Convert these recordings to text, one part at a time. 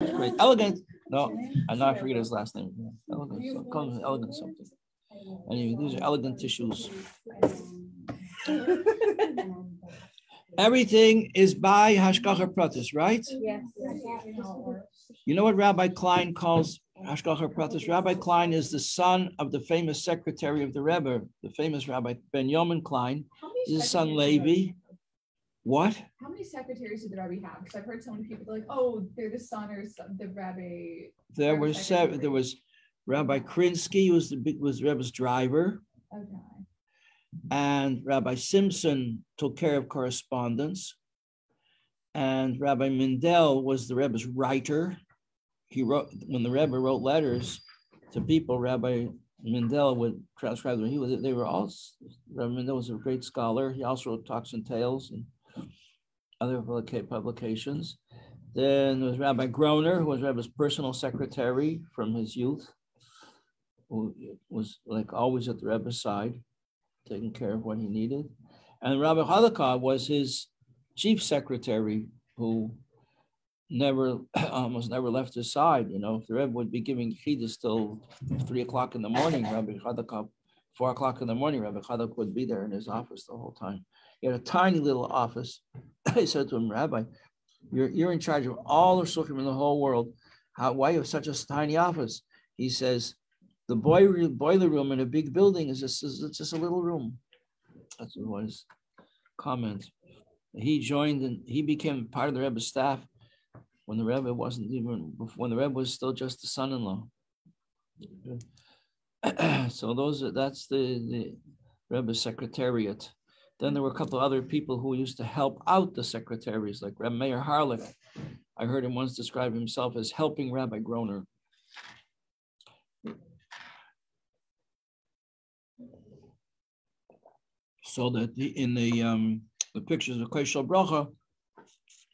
Great. Elegant. No, I'm not forget his last name. Elegant. So call him elegant something. Anyway, these are elegant tissues. Everything is by Hashgacha Pratis, right? Yes. You know what Rabbi Klein calls Hashgacha Pratis? Rabbi Klein is the son of the famous secretary of the Rebbe, the famous Rabbi Benjamin Klein. His son Levi. What? How many secretaries did the Rabbi have? Because I've heard so many people like, oh, they're the son or the Rabbi. There were seven. There was Rabbi Krinsky, was Rebbe's driver. Okay. And Rabbi Simpson took care of correspondence. And Rabbi Mendel was the Rebbe's writer. He wrote, when the Rebbe wrote letters to people, Rabbi Mendel would transcribe them. They were all, Rabbi Mendel was a great scholar. He also wrote Talks and Tales and other publications. Then there was Rabbi Groner, who was Rebbe's personal secretary from his youth, who was like always at the Rebbe's side, taking care of what he needed. And Rabbi Halakha was his chief secretary, who almost never left his side. You know, if the Rebbe would be giving chidus till 3 o'clock in the morning, Rabbi Halakha, 4 o'clock in the morning, Rabbi Halakha would be there in his office the whole time. He had a tiny little office. I said to him, Rabbi, you're in charge of all the shulchan in the whole world. Why you have such a tiny office? He says, the boiler room in a big building is just a little room. That's what his comment. He joined and he became part of the Rebbe's staff when the Rebbe when the Rebbe was still just the son-in-law. So that's the Rebbe's secretariat. Then there were a couple of other people who used to help out the secretaries, like Rabbi Meir Harlech. I heard him once describe himself as helping Rabbi Groner. So that in the pictures of Koshel Bracha,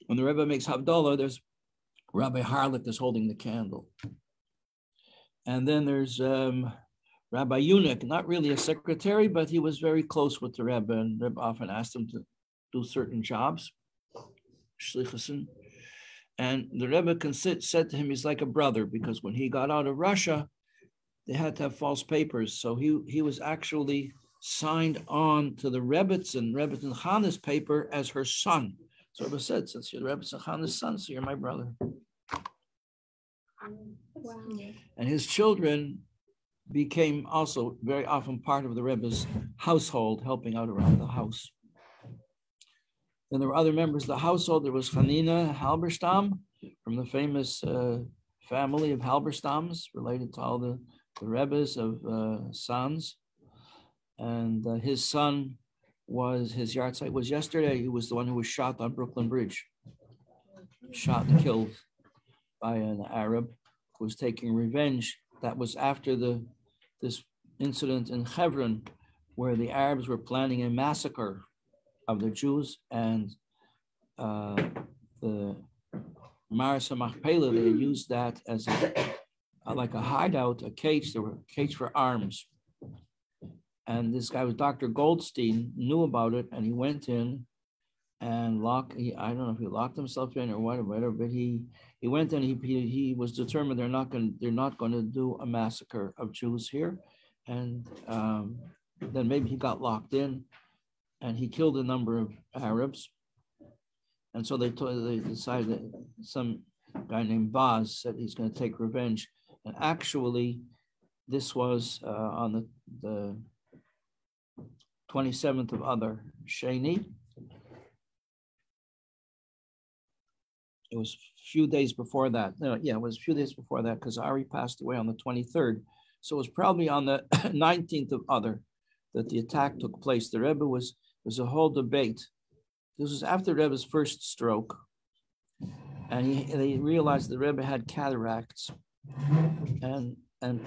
when the Rebbe makes Havdalah, there's Rabbi Harlech that's holding the candle. And then there's Rabbi Yunik, not really a secretary, but he was very close with the Rebbe, and Rebbe often asked him to do certain jobs, shlichusin. And the Rebbe said to him, he's like a brother, because when he got out of Russia, they had to have false papers. So he was actually signed on to the Rebbetzin Chana's paper as her son. So Rebbe said, since you're the Rebbetzin Chana's son, so you're my brother. Wow. And his children became also very often part of the Rebbe's household, helping out around the house. Then there were other members of the household. There was Hanina Halberstam from the famous family of Halberstams, related to all the Rebbes of sons. And his son his yahrzeit was yesterday. He was the one who was shot on Brooklyn Bridge, shot and killed by an Arab who was taking revenge. That was after this incident in Hebron, where the Arabs were planning a massacre of the Jews, and the Marasa Machpelah, they used that as like a hideout, a cage. There were a cage for arms. And this guy was Dr. Goldstein, knew about it, and he went in and I don't know if he locked himself in or whatever, but he went in. He was determined they're not going to do a massacre of Jews here, and then maybe he got locked in, and he killed a number of Arabs, and so they decided that some guy named Vaz said he's going to take revenge, and actually, this was on the 27th of Adar Sheni. It was a few days before that. It was a few days before that, because Ari passed away on the 23rd. So it was probably on the 19th of Adar that the attack took place. The Rebbe was a whole debate. This was after Rebbe's first stroke. And they realized the Rebbe had cataracts. And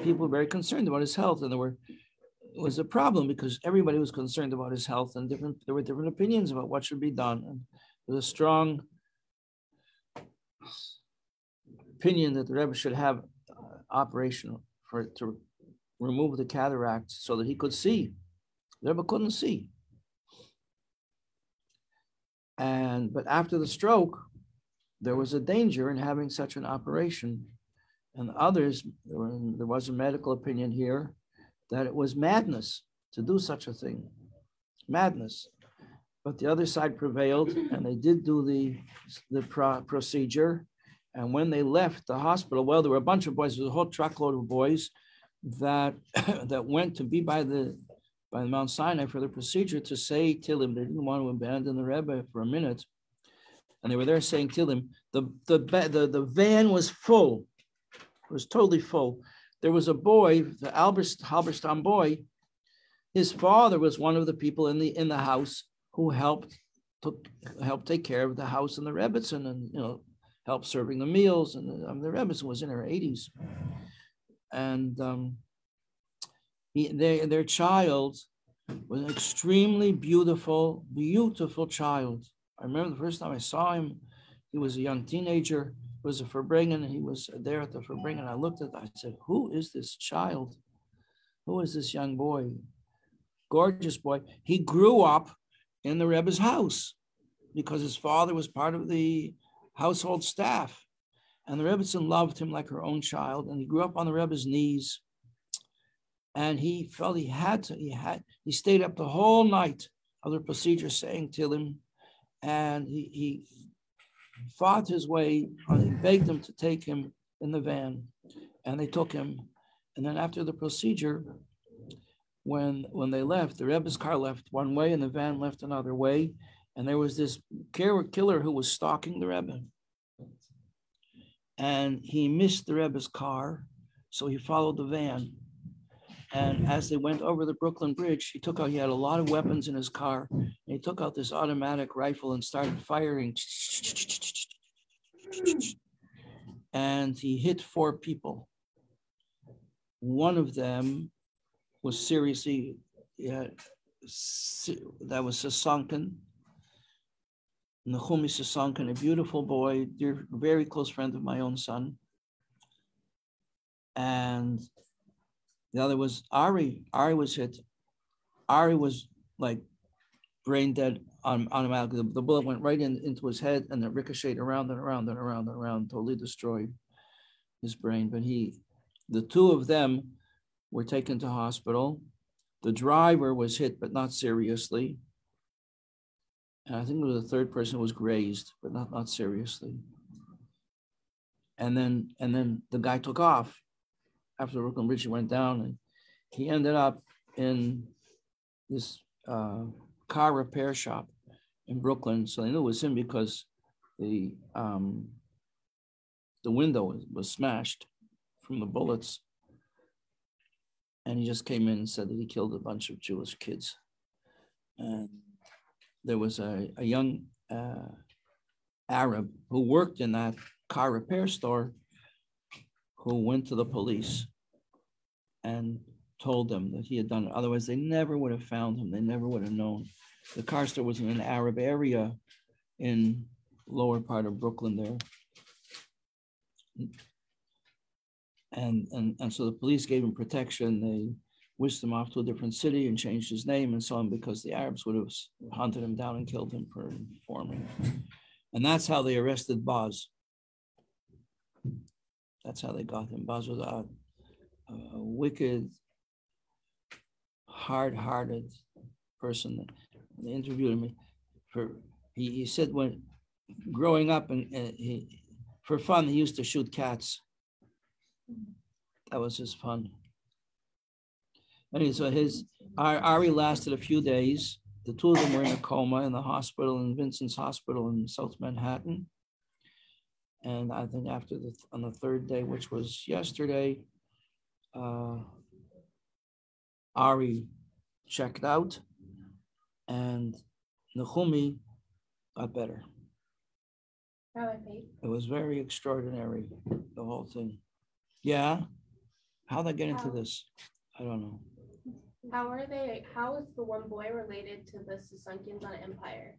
people were very concerned about his health. And it was a problem because everybody was concerned about his health, and there were different opinions about what should be done. And there was a strong opinion that the Rebbe should have operation to remove the cataracts so that he could see. The Rebbe couldn't see. But after the stroke, there was a danger in having such an operation. And others, there was a medical opinion here that it was madness to do such a thing, madness. But the other side prevailed, and they did do the procedure. And when they left the hospital, well, there were a bunch of boys, there was a whole truckload of boys that that went to be by the Mount Sinai for the procedure to say Tillim. They didn't want to abandon the Rebbe for a minute. And they were there saying Tillim. The van was full. It was totally full. There was a boy, the Halberstam boy. His father was one of the people in the house who helped take care of the house and the Rebbitzin, and helped serving the meals. And the Rebbitzin was in her 80s, and their child was an extremely beautiful child. I remember the first time I saw him, he was a young teenager. It was a Farbrengen, and he was there at the Farbrengen. I looked at it, I said, who is this child? Who is this young boy? Gorgeous boy. He grew up in the Rebbe's house because his father was part of the household staff. And the Rebbetzin loved him like her own child. And he grew up on the Rebbe's knees. And he felt he stayed up the whole night of the procedure saying Tillim. And he fought his way, he begged them to take him in the van. And they took him. And then after the procedure, when they left, the Rebbe's car left one way and the van left another way. And there was this killer who was stalking the Rebbe. And he missed the Rebbe's car, so he followed the van. And as they went over the Brooklyn Bridge, he had a lot of weapons in his car. And he took out this automatic rifle and started firing. And he hit 4 people. One of them was seriously, that was Sasankan. Nechumi Sasankan, a beautiful boy, dear, very close friend of my own son. And the other was Ari. Ari was hit. Ari was like brain dead automatically. The bullet went right into his head and it ricocheted around and around and around and around, totally destroyed his brain. But the 2 of them were taken to hospital. The driver was hit, but not seriously. And I think it was the 3rd person who was grazed, but not seriously. And then the guy took off. After the Brooklyn Bridge, he went down, and he ended up in this car repair shop in Brooklyn. So they knew it was him because the window was smashed from the bullets. And he just came in and said that he killed a bunch of Jewish kids. And there was a young Arab who worked in that car repair store who went to the police and told them that he had done it. Otherwise, they never would have found him. They never would have known. The car store was in an Arab area in lower part of Brooklyn there. And so the police gave him protection. They whisked him off to a different city and changed his name and so on, because the Arabs would have hunted him down and killed him for informing. And that's how they arrested Boz. That's how they got him. Boz was a wicked, hard-hearted person. They interviewed him. He said when growing up, for fun, he used to shoot cats. That was his fun. Anyway, so Ari lasted a few days. The 2 of them were in a coma in the hospital, in Vincent's Hospital in South Manhattan. And I think on the 3rd day, which was yesterday, Ari checked out, and Nechumi got better. Rabbi Pape. It was very extraordinary, the whole thing. Yeah? How'd they get into this? I don't know. How is the one boy related to the Sasankins on Empire?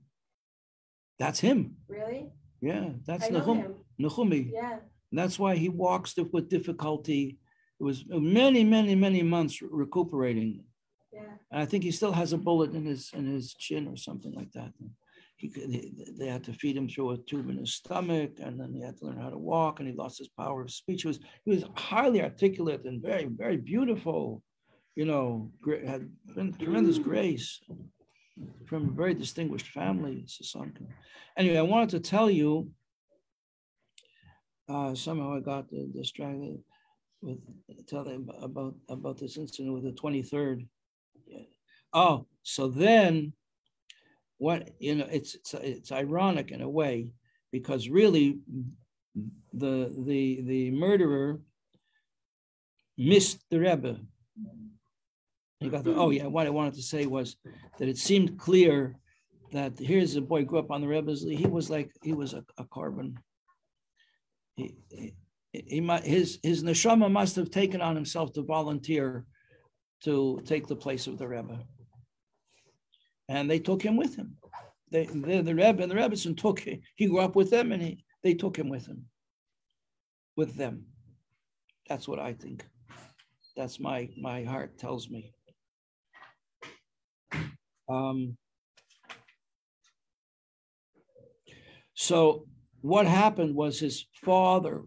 That's him. Really? Yeah, that's I know him. Nechumi. Yeah. And that's why he walks with difficulty. It was many, many, many months recuperating. Yeah. And I think he still has a bullet in his chin or something like that. they had to feed him through a tube in his stomach, and then he had to learn how to walk, and he lost his power of speech. He was highly articulate and very, very beautiful, had tremendous grace from a very distinguished family, Sasanka. Anyway, I wanted to tell you, somehow I got distracted with telling about this incident with the 23rd. Yeah. Oh, so then what, it's ironic in a way, because really the murderer missed the Rebbe. He got what I wanted to say was that it seemed clear that here's a boy grew up on the Rebbe's. He was a carbon. His neshama must have taken on himself to volunteer to take the place of the Rebbe, and they took him with him. The Rebbe and the Rebbetzin took him. He grew up with them, and they took him with them. That's what I think. That's my heart tells me. So what happened was his father,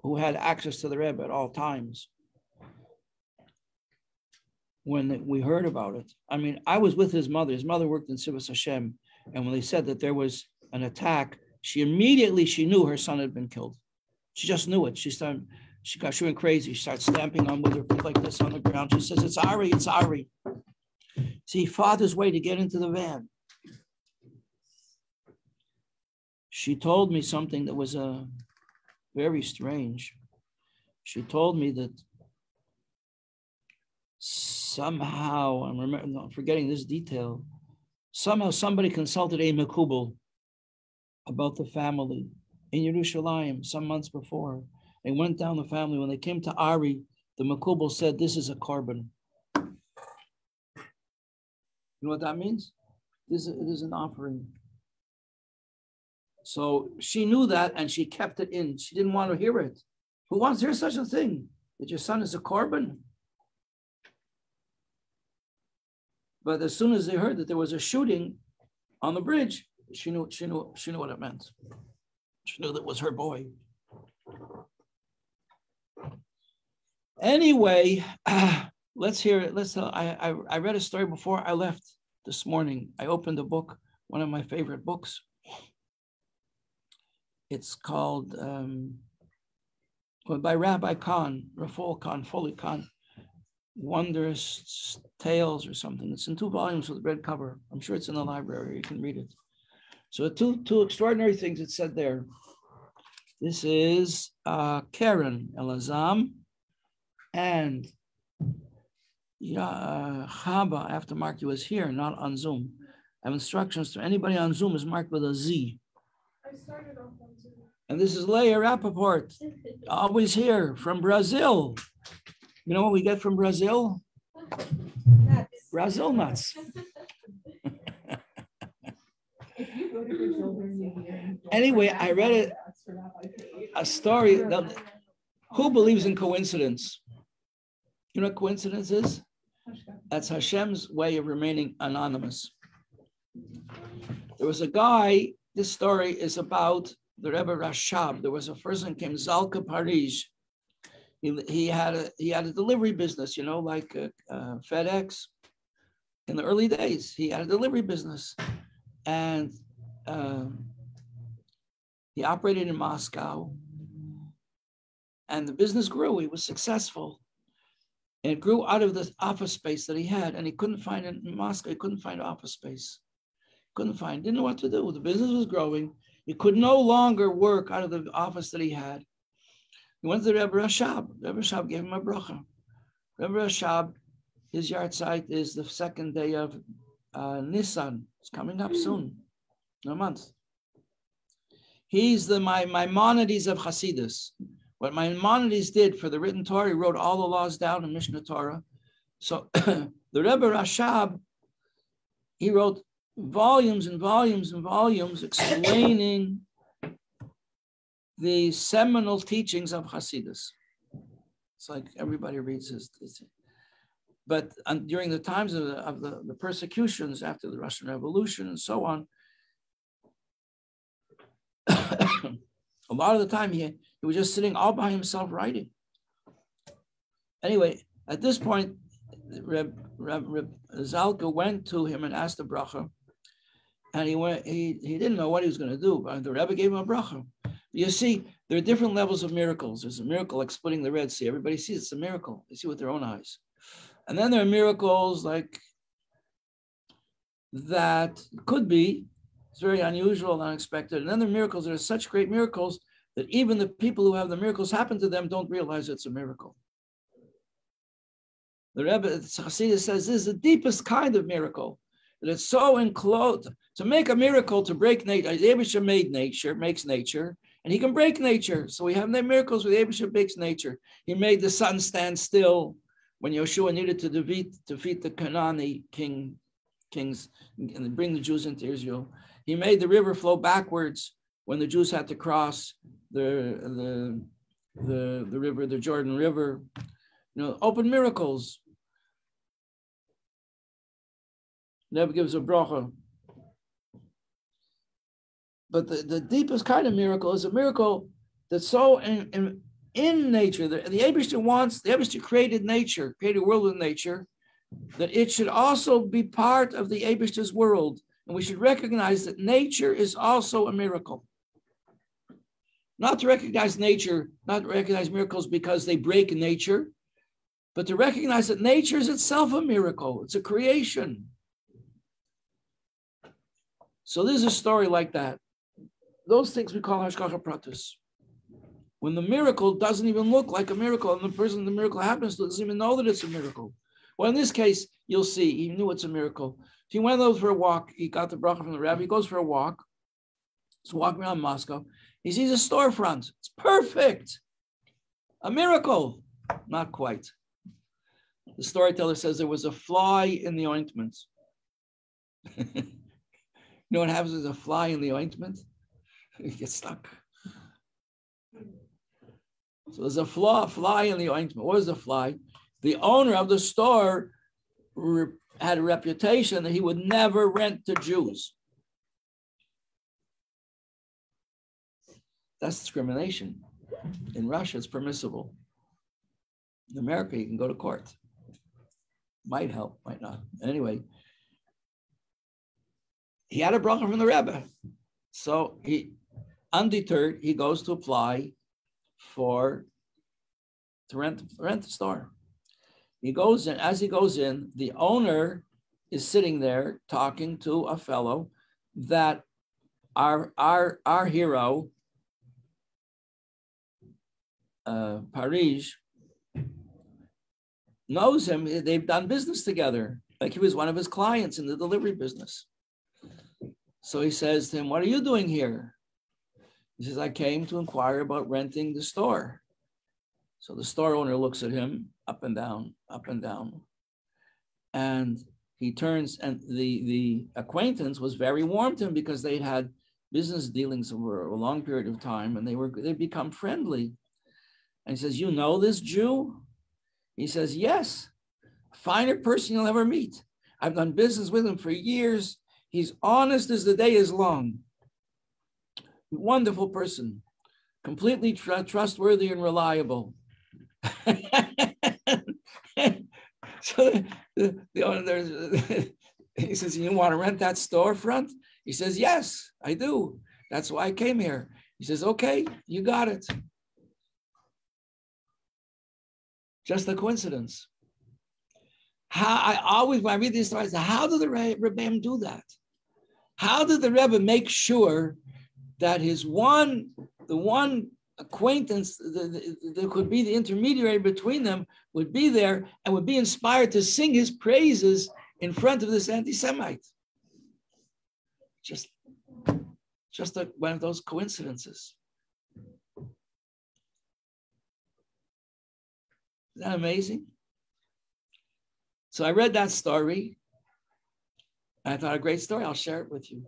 who had access to the Rebbe at all times, when we heard about it, I mean, I was with his mother. His mother worked in Sivas Hashem, and when they said that there was an attack, she knew her son had been killed. She just knew it. She went crazy. She started stamping on with her foot like this on the ground. She says, "It's Ari, it's Ari." See, he fought his way to get into the van. She told me something that was very strange. She told me that somehow, I'm forgetting this detail, somehow somebody consulted a Mekubal about the family in Yerushalayim some months before. They went down the family. When they came to Ari, the Mekubal said, "This is a carbon." You know what that means? It is an offering. So she knew that, and she kept it in. She didn't want to hear it. Who wants to hear such a thing? That your son is a carbon? But as soon as they heard that there was a shooting on the bridge, she knew what it meant. She knew that it was her boy. Anyway, let's hear it. I read a story before I left this morning. I opened a book, one of my favorite books. It's called by Rabbi Khan, Rafal Foley Khan, Wondrous Tales or something. It's in 2 volumes with a red cover. I'm sure it's in the library. You can read it. So two extraordinary things it said there. This is Karen Elazam and Chaba, after Marky was here, not on Zoom. I have instructions to anybody on Zoom is marked with a Z. I started off on Zoom. And this is Leah Rappaport, always here from Brazil. You know what we get from Brazil? Nuts. Brazil nuts. Anyway, I read a story. Who believes in coincidence? You know what coincidence is? That's Hashem's way of remaining anonymous. There was a guy, this story is about the Rebbe Rashab. There was a person named Zalka Paris. He had a delivery business, like FedEx. In the early days, he had a delivery business, and he operated in Moscow, and the business grew. He was successful, and it grew out of the office space that he had, and he couldn't find it in Moscow. He couldn't find office space. Didn't know what to do. The business was growing. He could no longer work out of the office that he had. He went to the Rebbe Rashab. Rebbe Rashab gave him a bracha. Rebbe Rashab, his yahrzeit is the 2nd day of Nisan. It's coming up soon, in a month. He's the Maimonides of Hasidus. What Maimonides did for the written Torah, he wrote all the laws down in Mishnah Torah. So the Rebbe Rashab, he wrote volumes and volumes and volumes explaining the seminal teachings of Hasidus. It's like everybody reads his. But during the times of the persecutions after the Russian Revolution and so on, A lot of the time he was just sitting all by himself writing. Anyway, at this point, Reb Zalka went to him and asked a bracha, and he didn't know what he was going to do, but the Rebbe gave him a bracha. You see, there are different levels of miracles. There's a miracle like splitting the Red Sea. Everybody sees it's a miracle. They see with their own eyes. And then there are miracles like that could be, it's very unusual and unexpected. And then there are miracles that are such great miracles that even the people who have the miracles happen to them don't realize it's a miracle. The Rebbe Chassidus says this is the deepest kind of miracle, that it's so enclosed. To make a miracle, to break nature, the Abishah made nature, makes nature, and he can break nature. So we have the miracles where the Abishah breaks nature. He made the sun stand still when Yeshua needed to defeat the Canaanite kings and bring the Jews into Israel. He made the river flow backwards when the Jews had to cross the river, the Jordan River. Open miracles. Never gives a bracha. But the deepest kind of miracle is a miracle that's so in nature. The Abishah created nature, created a world with nature, that it should also be part of the Abishah's world. And we should recognize that nature is also a miracle. Not to recognize nature, not to recognize miracles because they break nature, but to recognize that nature is itself a miracle. It's a creation. So there's a story like that. Those things we call hashgacha pratis. When the miracle doesn't even look like a miracle, and the person the miracle happens to doesn't even know that it's a miracle. Well, in this case, you'll see, he knew it's a miracle. He went over for a walk. He got the bracha from the rabbi. He goes for a walk. He's walking around Moscow. He sees a storefront. It's perfect. A miracle. Not quite. The storyteller says there was a fly in the ointment. You know what happens with a fly in the ointment? It gets stuck. So there's a fly in the ointment. What is the fly? The owner of the store had a reputation that he would never rent to Jews. That's discrimination. In Russia, it's permissible. In America, you can go to court. Might help, might not. Anyway, he had a bracha from the Rebbe. So he, undeterred, he goes to apply to rent the store. He goes in. As he goes in, the owner is sitting there talking to a fellow that our hero, Paris, knows him. They've done business together. Like he was one of his clients in the delivery business. So he says to him, "What are you doing here?" He says, "I came to inquire about renting the store." So the store owner looks at him up and down, up and down. And he turns, and the acquaintance was very warm to him because they'd had business dealings over a long period of time, and they'd become friendly. And he says, "You know this Jew?" He says, "Yes, a finer person you'll ever meet. I've done business with him for years. He's honest as the day is long. Wonderful person, completely trustworthy and reliable." So the owner, he says, "You want to rent that storefront?" He says, "Yes, I do. That's why I came here." He says, "Okay, you got it." Just a coincidence. When I read these stories, how did the Rebbe do that? How did the Rebbe make sure that the one acquaintance that could be the intermediary between them would be there and would be inspired to sing his praises in front of this anti-Semite? Just one of those coincidences. Isn't that amazing? So I read that story. I thought a great story. I'll share it with you.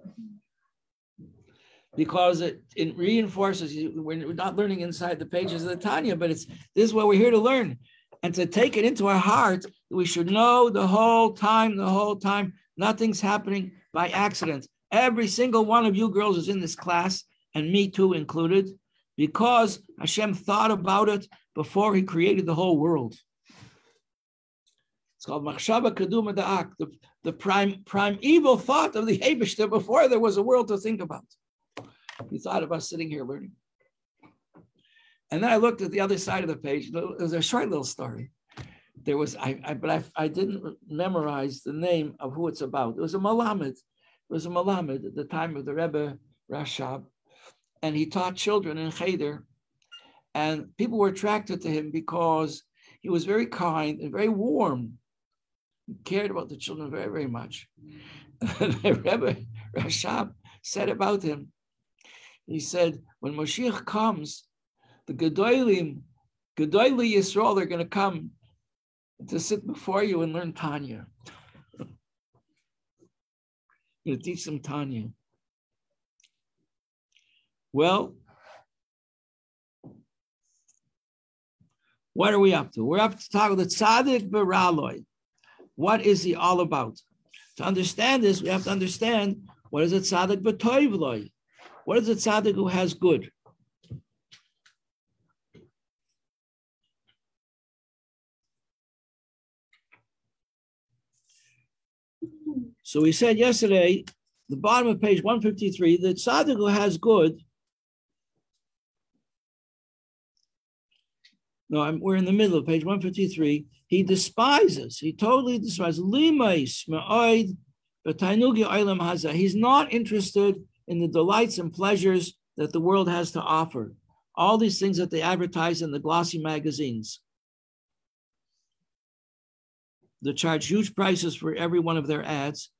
Because it reinforces, we're not learning inside the pages of the Tanya, but this is what we're here to learn. And to take it into our heart, we should know the whole time, nothing's happening by accident. Every single one of you girls who's in this class and me too included, because Hashem thought about it before he created the whole world. It's called Machshava Kaduma Da'ak, the primeval thought of the Eibishter before there was a world to think about. He thought of us sitting here learning. And then I looked at the other side of the page. It was a short little story. There was, I didn't memorize the name of who it's about. It was a Malamed. It was a Malamed at the time of the Rebbe Rashab. And he taught children in Cheder. And people were attracted to him because he was very kind and very warm. He cared about the children very, very much. The Rebbe Rashab said about him, he said, when Moshiach comes, the Gedolim Yisrael, they're going to come to sit before you and learn Tanya. You're going to teach them Tanya. Well, what are we up to? We're up to talk about the Tzaddik B'Raloi. What is he all about? To understand this, we have to understand what is a Tzaddik B'Toivloi. What is a Tzaddik who has good? So we said yesterday, the bottom of page 153, that tzaddik who has good. No, we're in the middle of page 153. He despises. He totally despises. Limais me'oid b'tainugi olam hazeh. He's not interested in the delights and pleasures that the world has to offer. All these things that they advertise in the glossy magazines. They charge huge prices for every one of their ads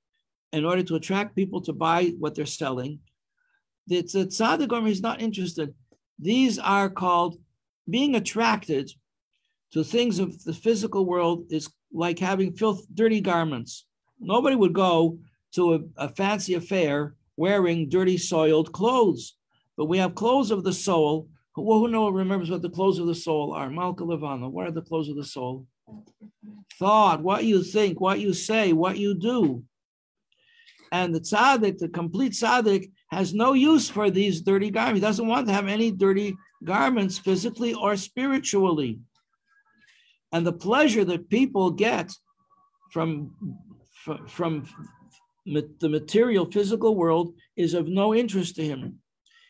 in order to attract people to buy what they're selling. The tzaddik Gomer is not interested. These are called, being attracted to things of the physical world is like having dirty garments. Nobody would go to a fancy affair wearing dirty, soiled clothes. But we have clothes of the soul. Who remembers what the clothes of the soul are? Malka Levana, what are the clothes of the soul? Thought, what you think, what you say, what you do. And the tzaddik, the complete tzaddik, has no use for these dirty garments. He doesn't want to have any dirty garments physically or spiritually. And the pleasure that people get from the material physical world is of no interest to him.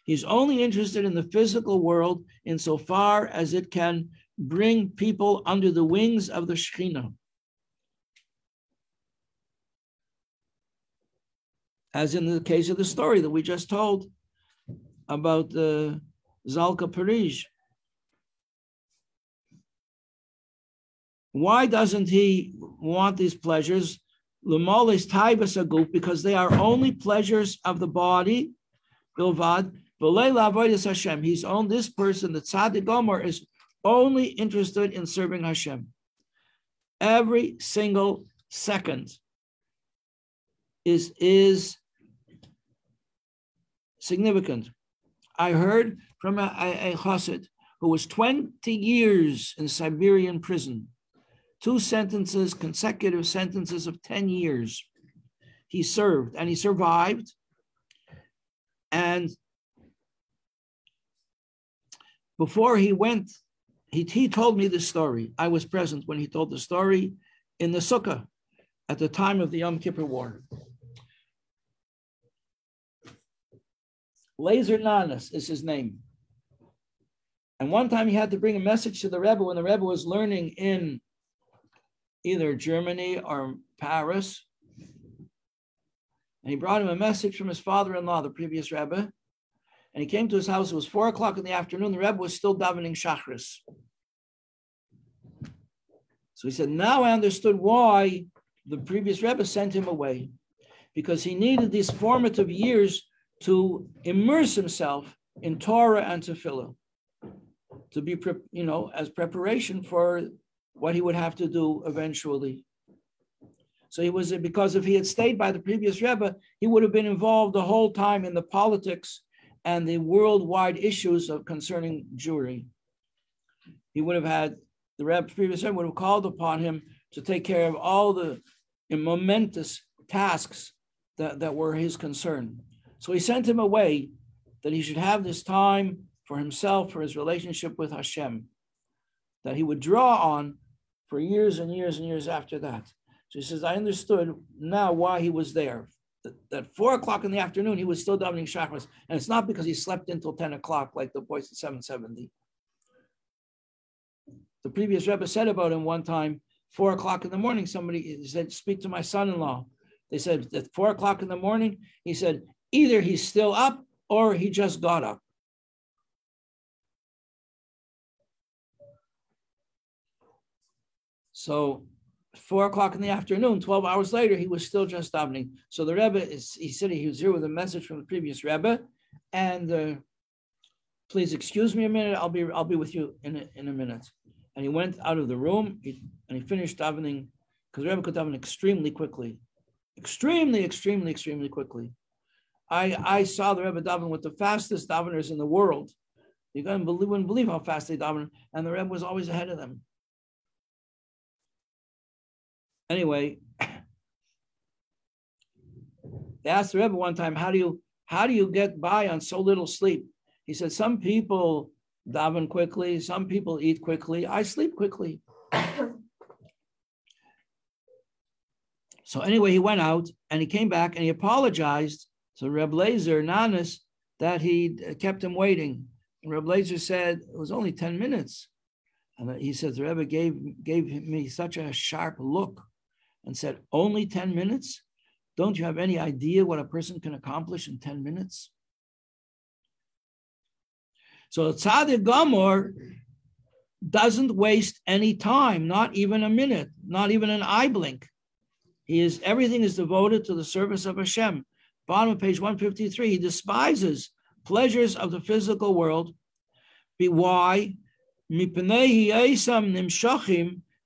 He's only interested in the physical world insofar as it can bring people under the wings of the Shekhinah. As in the case of the story that we just told about the Zalka Parij. Why doesn't he want these pleasures? L'molis taibas aguf, because they are only pleasures of the body. Bilvad, v'lei la'avodas Hashem. He's on this person, the tzaddik gomer, is only interested in serving Hashem. Every single second is significant. I heard from a chassid who was 20 years in Siberian prison, 2 sentences, consecutive sentences of 10 years. He served and he survived. And before he went, he told me this story. I was present when he told the story in the sukkah at the time of the Yom Kippur War. Lazer Nanas is his name. And one time he had to bring a message to the Rebbe when the Rebbe was learning in either Germany or Paris. And he brought him a message from his father-in-law, the previous Rebbe. And he came to his house. It was 4 o'clock in the afternoon. The Rebbe was still davening Shachris. So he said, now I understood why the previous Rebbe sent him away. Because he needed these formative years to immerse himself in Torah and Tefillah, to be, as preparation for what he would have to do eventually. So he was, because if he had stayed by the previous Rebbe, he would have been involved the whole time in the politics and the worldwide issues concerning Jewry. He would have had, the previous Rebbe would have called upon him to take care of all the momentous tasks that were his concern. So he sent him away that he should have this time for himself, for his relationship with Hashem, that he would draw on for years and years and years after that. So he says, I understood now why he was there. That 4 o'clock in the afternoon, he was still davening Shachris. And it's not because he slept until 10 o'clock like the boys at 770. The previous Rebbe said about him one time, 4 o'clock in the morning, somebody said, speak to my son-in-law. They said at 4 o'clock in the morning, he said, either he's still up or he just got up. So 4 o'clock in the afternoon, 12 hours later, he was still just davening. So the Rebbe, he said he was here with a message from the previous Rebbe, and please excuse me a minute, I'll be with you in a minute. And he went out of the room, and he finished davening, because the Rebbe could daven extremely quickly. Extremely quickly. I saw the Rebbe daven with the fastest daveners in the world. You wouldn't believe how fast they daven, and the Rebbe was always ahead of them. Anyway, they asked the Rebbe one time, how do you get by on so little sleep? He said, some people daven quickly, some people eat quickly. I sleep quickly. So anyway, he went out and he came back and he apologized to Reb Lazer Nanas that he kept him waiting. And Reb Lazer said it was only 10 minutes. And he said the Rebbe gave me such a sharp look and said, only 10 minutes? Don't you have any idea what a person can accomplish in 10 minutes? So Tzaddik Gomor doesn't waste any time, not even a minute, not even an eye blink. Everything is devoted to the service of Hashem. Bottom of page 153, he despises pleasures of the physical world. Why?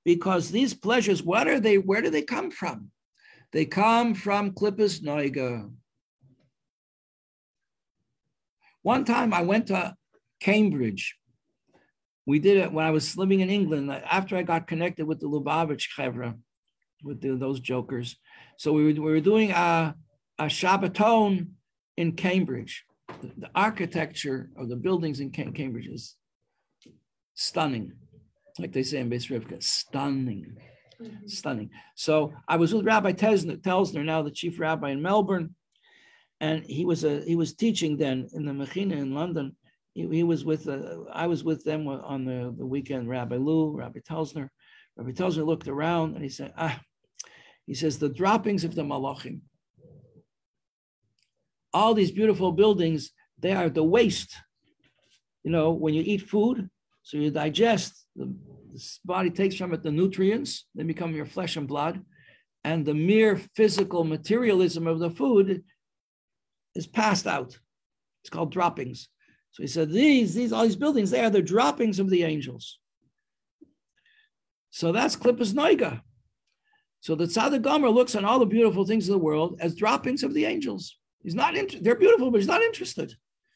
Because these pleasures, where do they come from? They come from Klippas Noiga. One time I went to Cambridge. We did it when I was living in England, after I got connected with the Lubavitch Chevra, with those jokers. So we were doing a Shabbaton in Cambridge. The architecture of the buildings in Cambridge is stunning. Like they say in Beis Rivka, stunning, stunning. So I was with Rabbi Telsner, now the chief rabbi in Melbourne, and he was teaching then in the Mechina in London. I was with them on the weekend. Rabbi Lou, Rabbi Telsner. Rabbi Telsner looked around and he said, he says the droppings of the Malachim. All these beautiful buildings, they are the waste. You know, when you eat food, so you digest, the body takes from it the nutrients, they become your flesh and blood, and the mere physical materialism of the food is passed out. It's called droppings. So he said, all these buildings, they are the droppings of the angels. So that's Klippas Noiga. So the Tzaddik Gomer looks on all the beautiful things of the world as droppings of the angels. He's not they're beautiful, but he's not interested.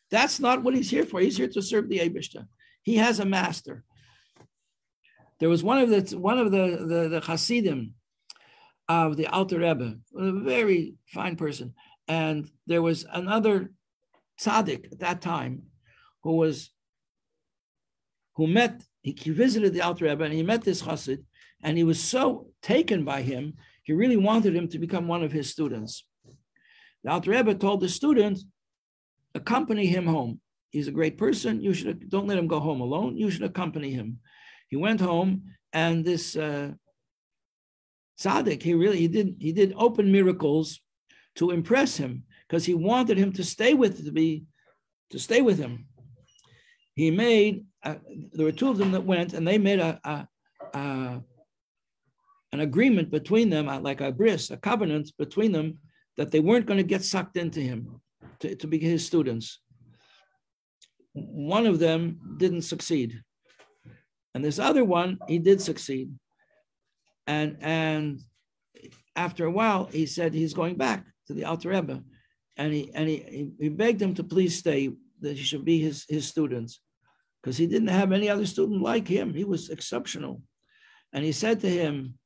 That's not what he's here for. He's here to serve the Eibishter. He has a master. There was one of the Hasidim of the Alter Rebbe, a very fine person, and there was another tzaddik at that time who visited the Alter Rebbe, and he met this Hasid, and he was so taken by him, he really wanted him to become one of his students. The Alter Rebbe told the student, accompany him home. He's a great person. Don't let him go home alone. You should accompany him. He went home, and this tzaddik, he did open miracles to impress him, because he wanted him to stay with him. He made there were two of them that went, and they made an agreement between them, like a bris, a covenant between them, that they weren't going to get sucked into him to be his students. One of them didn't succeed, and this other one, he did succeed. And after a while, he said he's going back to the Alter Rebbe, and he begged him to please stay, that he should be his students, because he didn't have any other student like him. He was exceptional. And he said to him,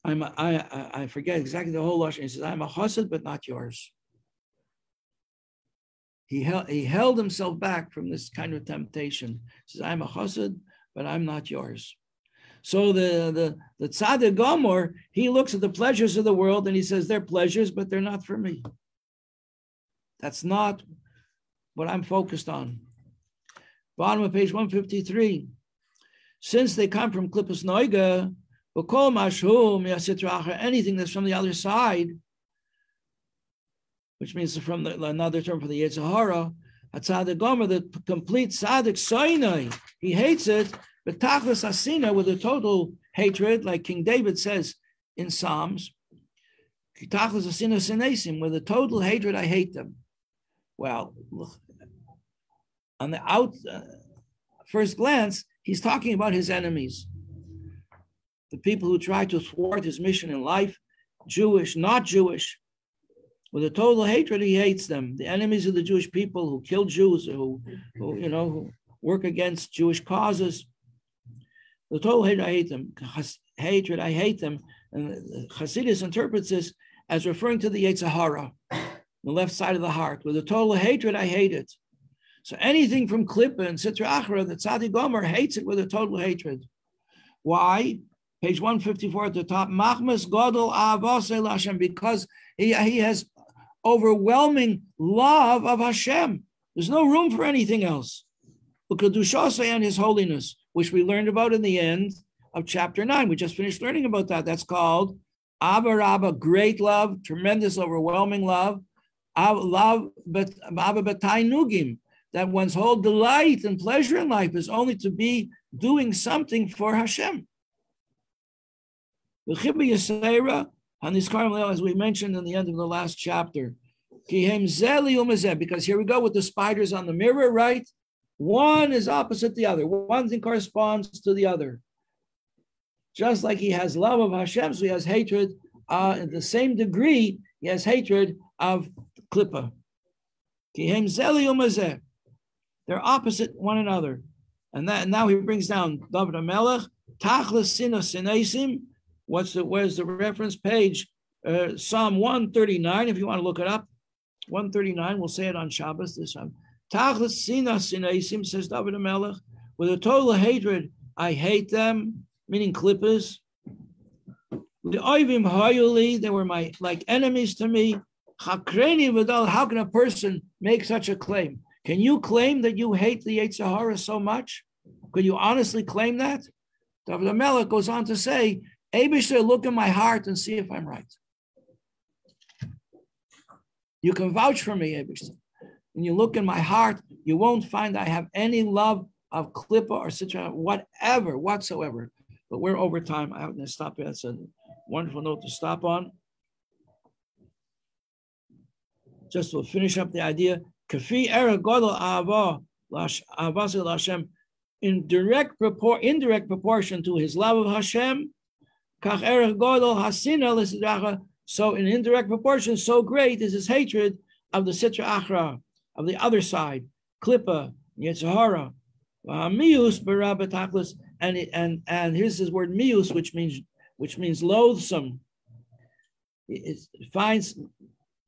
I forget exactly the whole lashon. He says, I'm a chassid, but not yours. He held himself back from this kind of temptation. He says, I'm a chassid, but I'm not yours. So the tzaddik gomer, he looks at the pleasures of the world and he says, they're pleasures, but they're not for me. That's not what I'm focused on. Bottom of page 153. Since they come from Klippas Noiga, anything that's from the other side, which means from another term for the Yetzer Hara, Tzaddik Gomer, the complete tzaddik soinai, he hates it, but tachlis asina, with a total hatred, like King David says in Psalms, tachlis asina sinesim, with a total hatred, I hate them. Well, look, on the first glance, he's talking about his enemies, the people who try to thwart his mission in life, Jewish, not Jewish. With a total hatred, he hates them. The enemies of the Jewish people who kill Jews, who work against Jewish causes. The total hatred, I hate them. Hatred, I hate them. And Hasidus interprets this as referring to the Yetzer Hara, the left side of the heart. With a total hatred, I hate it. So anything from Klippa and Sitra Achra, the Tzaddik Gomer hates it with a total hatred. Why? Page 154 at the top. Machmas Godel Avasel Hashem, because he has overwhelming love of Hashem. There's no room for anything else. Ukadushasei, and his holiness, which we learned about in the end of chapter 9. We just finished learning about that. That's called Abba Rabba, great love, tremendous, overwhelming love. Love, but Abba Batai Nugim, that one's whole delight and pleasure in life is only to be doing something for Hashem. As we mentioned in the end of the last chapter, because here we go with the spiders on the mirror, right? One is opposite the other. One thing corresponds to the other. Just like he has love of Hashem, so he has hatred in the same degree, he has hatred of Klippa. They're opposite one another. And now he brings down David HaMelech, Tachlis Sina Sinesim. Where's the reference page? Psalm 139, if you want to look it up. 139, we'll say it on Shabbos this time. Tachlis Sina Sinesim, says David HaMelech, with a total hatred, I hate them, meaning Klippas. The Oivim Hayuli, they were like enemies to me. Chakreni Vidal, how can a person make such a claim? Can you claim that you hate the Yetzer Hara so much? Could you honestly claim that? David HaMelech goes on to say, Eibishter, look in my heart and see if I'm right. You can vouch for me, Eibishter. When you look in my heart, you won't find I have any love of Klippa or Sitra, whatever, whatsoever. But we're over time. I'm going to stop here. That's a wonderful note to stop on. Just to finish up the idea, Kafi Era Godel Ava Hashem, in indirect proportion to his love of Hashem, Kach Era Godel Hasina L'Sidracha. So in indirect proportion, so great is his hatred of the Sitra Achra, of the other side, Klippa, Yetzer Hara, Mius Barabba Tachlis, and here's his word Mius, which means loathsome. It finds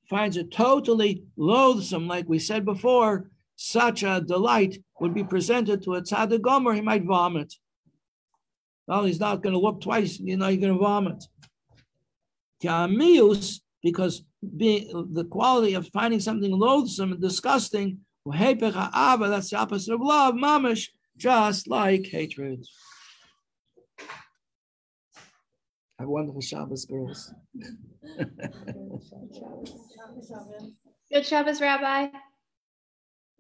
it totally loathsome, like we said before. Such a delight would be presented to a tzaddik gomer, he might vomit. Well, he's not going to look twice, he's going to vomit. Mius, because being the quality of finding something loathsome and disgusting, that's the opposite of love, mamish, just like hatred. Have a wonderful Shabbos, girls. Good Shabbos, Rabbi.